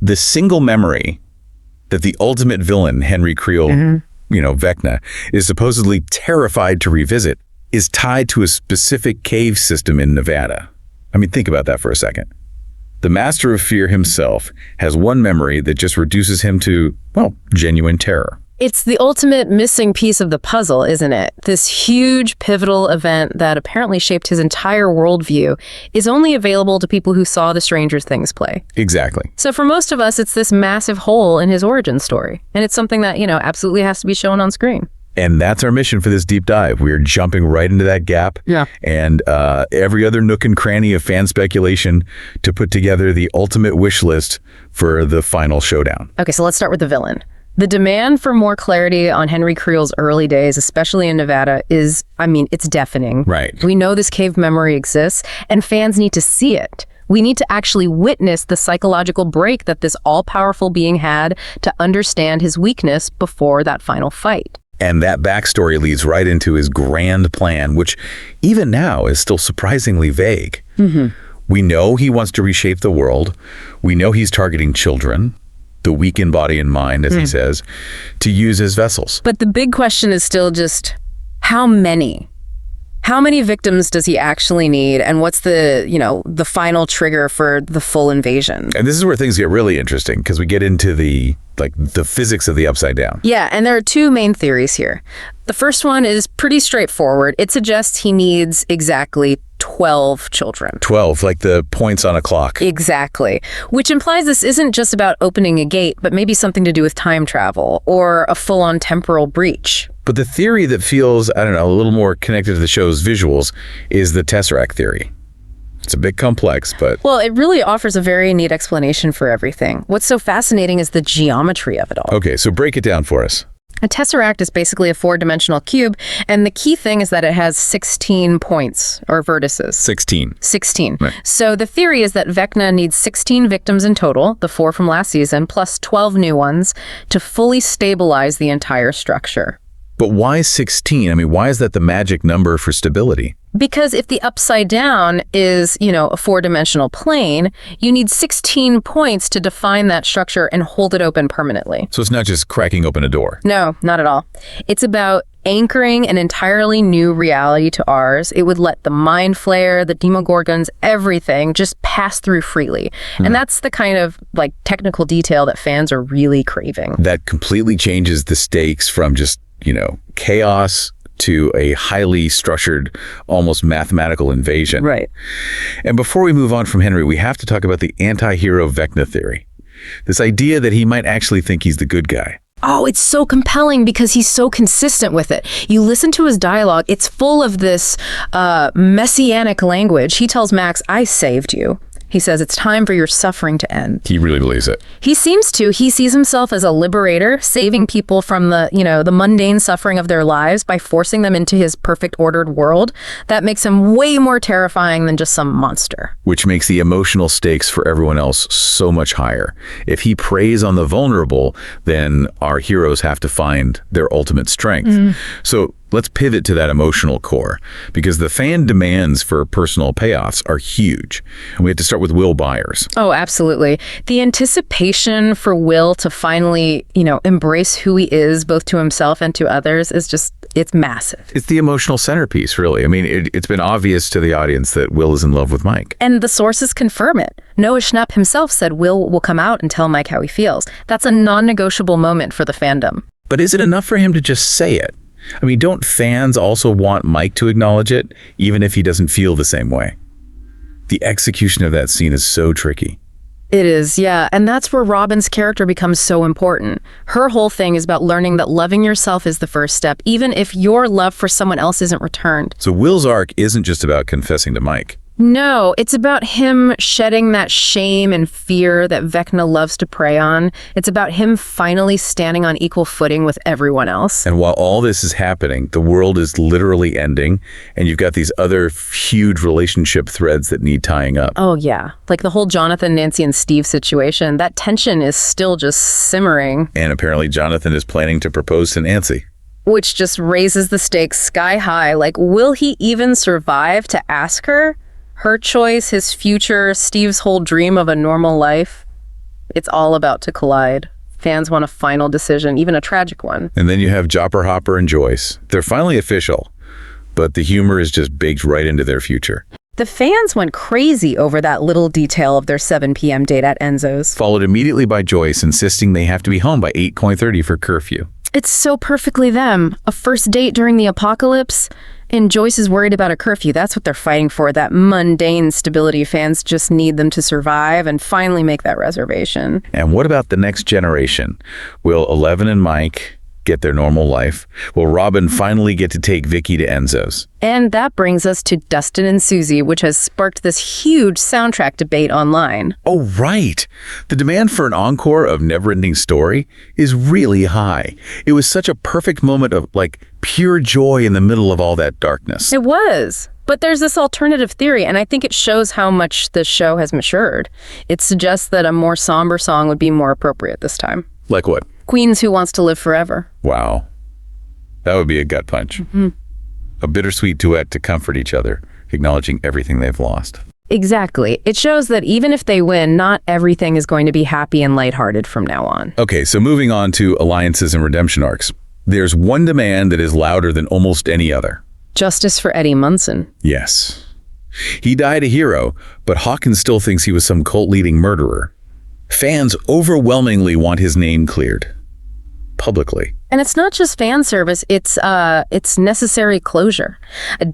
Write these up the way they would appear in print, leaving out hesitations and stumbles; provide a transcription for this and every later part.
the single memory that the ultimate villain, Henry Creel, Vecna, is supposedly terrified to revisit is tied to a specific cave system in Nevada. I mean, think about that for a second. The Master of Fear himself has one memory that just reduces him to, well, genuine terror. It's the ultimate missing piece of the puzzle, isn't it? This huge pivotal event that apparently shaped his entire worldview is only available to people who saw the Stranger Things play. Exactly. So for most of us, it's this massive hole in his origin story. And it's something that, absolutely has to be shown on screen. And that's our mission for this deep dive. We're jumping right into that gap. Yeah. And every other nook and cranny of fan speculation to put together the ultimate wish list for the final showdown. Okay, so let's start with the villain. The demand for more clarity on Henry Creel's early days, especially in Nevada, it's deafening. Right. We know this cave memory exists, and fans need to see it. We need to actually witness the psychological break that this all-powerful being had to understand his weakness before that final fight. And that backstory leads right into his grand plan, which even now is still surprisingly vague. We know he wants to reshape the world. We know he's targeting children, the weak in body and mind, as he says, to use as vessels. But the big question is still just, how many? How many victims does he actually need? And what's the final trigger for the full invasion? And this is where things get really interesting, because we get into the physics of the Upside Down. Yeah, and there are two main theories here. The first one is pretty straightforward. It suggests he needs exactly 12 children. 12, like the points on a clock. Exactly. Which implies this isn't just about opening a gate, but maybe something to do with time travel or a full-on temporal breach. But the theory that feels, a little more connected to the show's visuals is the Tesseract theory. It's a bit complex, but... Well, it really offers a very neat explanation for everything. What's so fascinating is the geometry of it all. Okay, so break it down for us. A tesseract is basically a four-dimensional cube, and the key thing is that it has 16 points, or vertices. 16. Right. So the theory is that Vecna needs 16 victims in total, the 4 from last season, plus 12 new ones, to fully stabilize the entire structure. But why 16? Why is that the magic number for stability? Because if the Upside Down is, a four-dimensional plane, you need 16 points to define that structure and hold it open permanently. So it's not just cracking open a door. No, not at all. It's about anchoring an entirely new reality to ours. It would let the Mind Flayer, the Demogorgons, everything just pass through freely. And that's the kind of technical detail that fans are really craving. That completely changes the stakes from just, chaos to a highly structured, almost mathematical invasion. Right. And before we move on from Henry, we have to talk about the anti-hero Vecna theory. This idea that he might actually think he's the good guy. Oh, it's so compelling because he's so consistent with it. You listen to his dialogue, it's full of this messianic language. He tells Max, I saved you. He says it's time for your suffering to end. He really believes it. He seems to. He sees himself as a liberator, saving people from the mundane suffering of their lives by forcing them into his perfect ordered world. That makes him way more terrifying than just some monster. Which makes the emotional stakes for everyone else so much higher. If he preys on the vulnerable, then our heroes have to find their ultimate strength. So let's pivot to that emotional core, because the fan demands for personal payoffs are huge. And we have to start with Will Byers. Oh, absolutely. The anticipation for Will to finally, embrace who he is, both to himself and to others, is just, it's massive. It's the emotional centerpiece, really. It's been obvious to the audience that Will is in love with Mike. And the sources confirm it. Noah Schnapp himself said Will come out and tell Mike how he feels. That's a non-negotiable moment for the fandom. But is it enough for him to just say it? Don't fans also want Mike to acknowledge it, even if he doesn't feel the same way? The execution of that scene is so tricky. It is, yeah. And that's where Robin's character becomes so important. Her whole thing is about learning that loving yourself is the first step, even if your love for someone else isn't returned. So Will's arc isn't just about confessing to Mike. No, it's about him shedding that shame and fear that Vecna loves to prey on. It's about him finally standing on equal footing with everyone else. And while all this is happening, the world is literally ending, and you've got these other huge relationship threads that need tying up. Oh, yeah. Like the whole Jonathan, Nancy, and Steve situation. That tension is still just simmering. And apparently Jonathan is planning to propose to Nancy. Which just raises the stakes sky high. Will he even survive to ask her? Her choice, his future, Steve's whole dream of a normal life. it's all about to collide. Fans want a final decision, even a tragic one. And then you have Jopper, Hopper, and Joyce. They're finally official, but the humor is just baked right into their future. The fans went crazy over that little detail of their 7 p.m. date at Enzo's. Followed immediately by Joyce insisting they have to be home by 8:30 for curfew. It's so perfectly them. A first date during the apocalypse, and Joyce is worried about a curfew. That's what they're fighting for, that mundane stability. Fans just need them to survive and finally make that reservation. And what about the next generation? Will Eleven and Mike get their normal life? Will Robin finally get to take Vicky to Enzo's? And that brings us to Dustin and Susie, which has sparked this huge soundtrack debate online. Oh, right. The demand for an encore of Neverending Story is really high. It was such a perfect moment of, pure joy in the middle of all that darkness. It was. But there's this alternative theory, and I think it shows how much the show has matured. It suggests that a more somber song would be more appropriate this time. Like what? Queen's Who Wants to Live Forever. Wow. That would be a gut punch. Mm-hmm. A bittersweet duet to comfort each other, acknowledging everything they've lost. Exactly. It shows that even if they win, not everything is going to be happy and lighthearted from now on. Okay, so moving on to alliances and redemption arcs. There's one demand that is louder than almost any other. Justice for Eddie Munson. Yes. He died a hero, but Hawkins still thinks he was some cult-leading murderer. Fans overwhelmingly want his name cleared. Publicly. And it's not just fan service, it's necessary closure.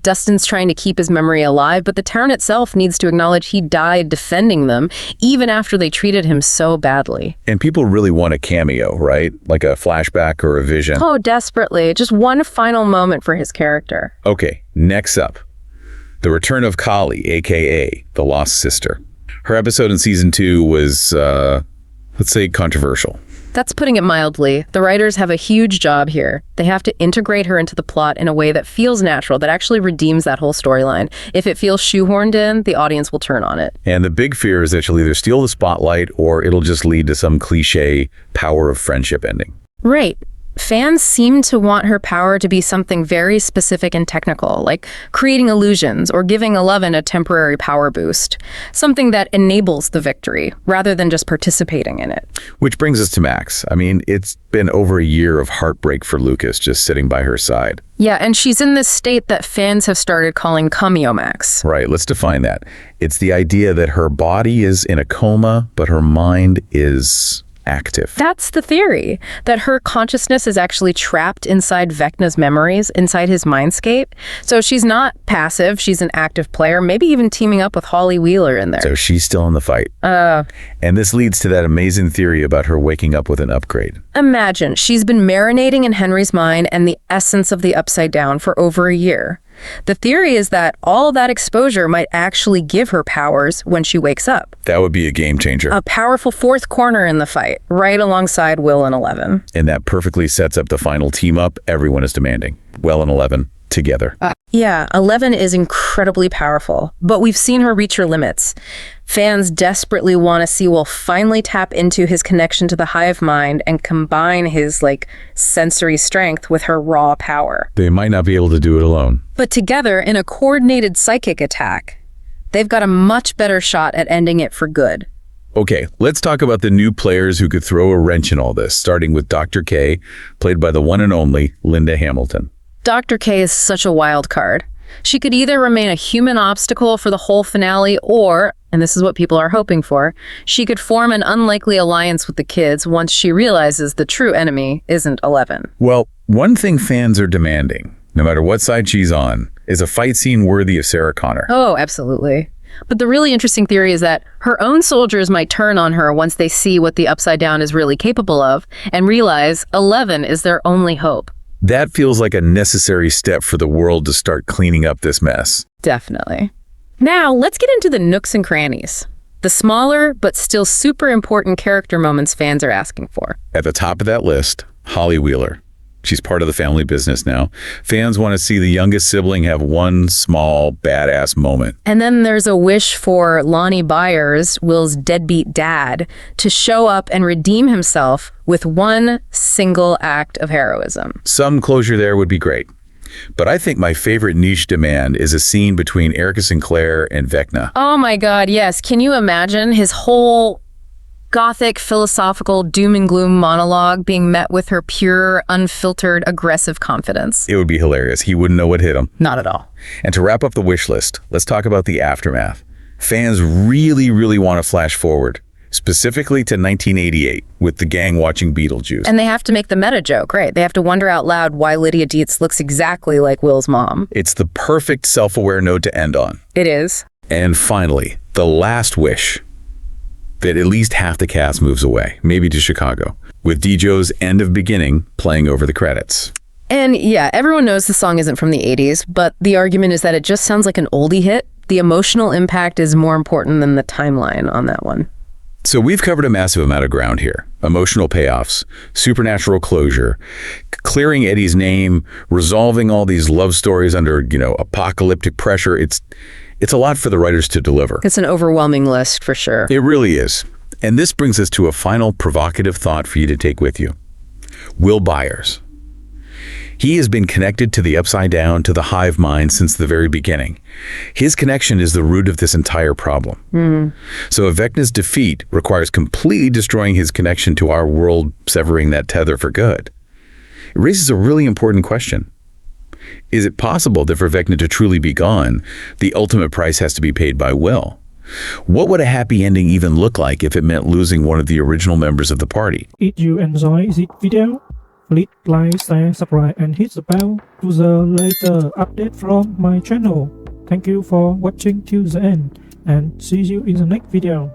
Dustin's trying to keep his memory alive, but the town itself needs to acknowledge he died defending them, even after they treated him so badly. And people really want a cameo, right? Like a flashback or a vision. Oh, desperately. Just one final moment for his character. Okay, next up. The return of Kali, a.k.a. the Lost Sister. Her episode in season 2 was, let's say, controversial. That's putting it mildly. The writers have a huge job here. They have to integrate her into the plot in a way that feels natural, that actually redeems that whole storyline. If it feels shoehorned in, the audience will turn on it. And the big fear is that she'll either steal the spotlight or it'll just lead to some cliche power of friendship ending. Right. Fans seem to want her power to be something very specific and technical, like creating illusions or giving Eleven a temporary power boost, something that enables the victory rather than just participating in it. Which brings us to Max. I mean, it's been over a year of heartbreak for Lucas just sitting by her side. Yeah, and she's in this state that fans have started calling Cameo Max. Right, let's define that. It's the idea that her body is in a coma, but her mind is active. That's the theory, that her consciousness is actually trapped inside Vecna's memories, inside his mindscape. So she's not passive, she's an active player, maybe even teaming up with Holly Wheeler in there. So she's still in the fight. And this leads to that amazing theory about her waking up with an upgrade. Imagine, she's been marinating in Henry's mind and the essence of the Upside Down for over a year. The theory is that all that exposure might actually give her powers when she wakes up. That would be a game changer. A powerful fourth corner in the fight, right alongside Will and Eleven. And that perfectly sets up the final team up everyone is demanding. Will and Eleven together. Yeah, Eleven is incredibly powerful, but we've seen her reach her limits. Fans desperately want to see Will finally tap into his connection to the hive mind and combine his, sensory strength with her raw power. They might not be able to do it alone. But together, in a coordinated psychic attack, they've got a much better shot at ending it for good. Okay, let's talk about the new players who could throw a wrench in all this, starting with Dr. K, played by the one and only Linda Hamilton. Dr. K is such a wild card. She could either remain a human obstacle for the whole finale or, and this is what people are hoping for, she could form an unlikely alliance with the kids once she realizes the true enemy isn't Eleven. Well, one thing fans are demanding, no matter what side she's on, is a fight scene worthy of Sarah Connor. Oh, absolutely. But the really interesting theory is that her own soldiers might turn on her once they see what the Upside Down is really capable of and realize Eleven is their only hope. That feels like a necessary step for the world to start cleaning up this mess. Definitely. Now, let's get into the nooks and crannies. The smaller, but still super important character moments fans are asking for. At the top of that list, Holly Wheeler. She's part of the family business now. Fans want to see the youngest sibling have one small, badass moment. And then there's a wish for Lonnie Byers, Will's deadbeat dad, to show up and redeem himself with one single act of heroism. Some closure there would be great. But I think my favorite niche demand is a scene between Erica Sinclair and Vecna. Oh my God, yes. Can you imagine his whole gothic, philosophical, doom and gloom monologue being met with her pure, unfiltered, aggressive confidence. It would be hilarious. He wouldn't know what hit him. Not at all. And to wrap up the wish list, let's talk about the aftermath. Fans really, really want to flash forward, specifically to 1988 with the gang watching Beetlejuice. And they have to make the meta joke, right? They have to wonder out loud why Lydia Dietz looks exactly like Will's mom. It's the perfect self-aware note to end on. It is. And finally, the last wish, that at least half the cast moves away, maybe to Chicago, with Dijo's End of Beginning playing over the credits. And yeah, everyone knows the song isn't from the 80s, but the argument is that it just sounds like an oldie hit. The emotional impact is more important than the timeline on that one. So we've covered a massive amount of ground here. Emotional payoffs, supernatural closure, clearing Eddie's name, resolving all these love stories under, apocalyptic pressure. It's a lot for the writers to deliver. It's an overwhelming list for sure. It really is. And this brings us to a final provocative thought for you to take with you. Will Byers. He has been connected to the Upside Down, to the hive mind since the very beginning. His connection is the root of this entire problem. So if Vecna's defeat requires completely destroying his connection to our world, severing that tether for good, it raises a really important question. Is it possible that for Vecna to truly be gone, the ultimate price has to be paid by Will? What would a happy ending even look like if it meant losing one of the original members of the party? If you enjoy this video, please like, share, subscribe and hit the bell to the later update from my channel. Thank you for watching till the end and see you in the next video.